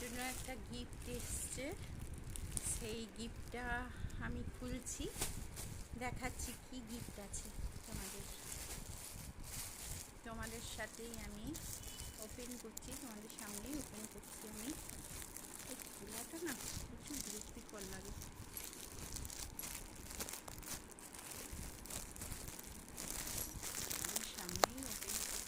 জন্য একটা গিফট এসছে, সেই গিফটটা আমি খুলছি, দেখাচ্ছি কি গিফট আছে তোমাদের সাথেই আমি ওপেন করছি, তোমাদের সামনেই ওপেন করছি আমি। এই খোলাটা না প্রচুর বিরক্তিকর লাগে। সামনেই ওপেন করছি।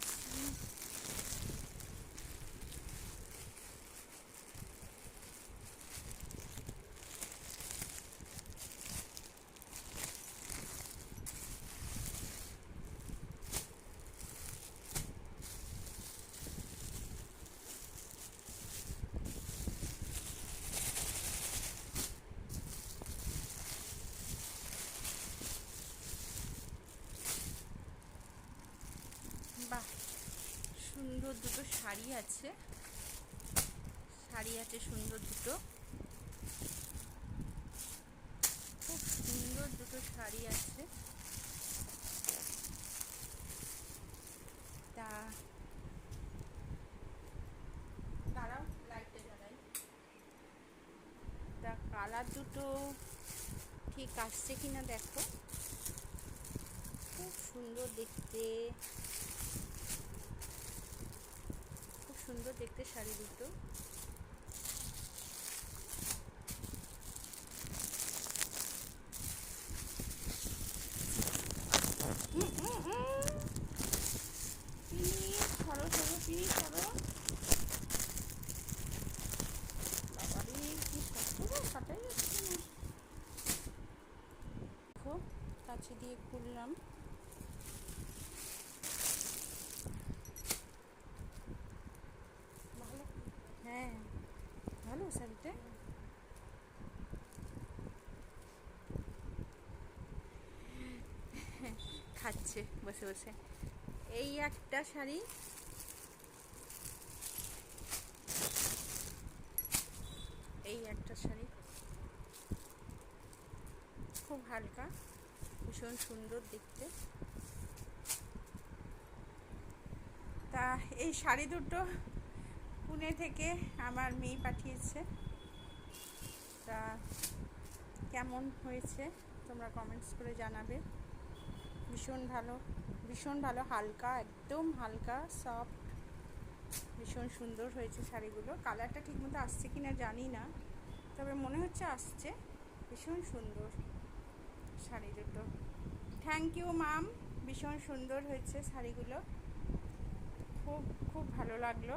বাহ, সুন্দর দুটো শাড়ি আছে, সুন্দর দুটো, খুব সুন্দর দুটো শাড়ি আছে। তা তারাও লাইটে জ্বালাই। তা কালার দুটো ঠিক আসছে কিনা দেখো, খুব সুন্দর দেখতে, খুব সুন্দর দেখতে শাড়ি দুটো। সরো সরো প্লিজ সরো। বাবারে কি শক্ত গো, কাটাই যাচ্ছে না। দেখো কাছে দিয়ে খুললাম, ভালো, হ্যাঁ ভালো শাড়িটা। খাচ্ছে বসে বসে। এই একটা শাড়ি, এই একটা শাড়ি খুব হালকা, ভীষণ সুন্দর দেখতে। তা এই শাড়ি দুটো পুনে থেকে আমার মেয়ে পাঠিয়েছে। তা কেমন হয়েছে তোমরা কমেন্টস করে জানাবে। ভীষণ ভালো, ভীষণ ভালো, হালকা, একদম হালকা সফট, ভীষণ সুন্দর হয়েছে শাড়িগুলো। কালারটা ঠিকমতো আসছে কি না জানি না, তবে মনে হচ্ছে আসছে। ভীষণ সুন্দর শাড়ি দুটো। থ্যাংক ইউ মাম, ভীষণ সুন্দর হয়েছে শাড়িগুলো, খুব খুব ভালো লাগলো।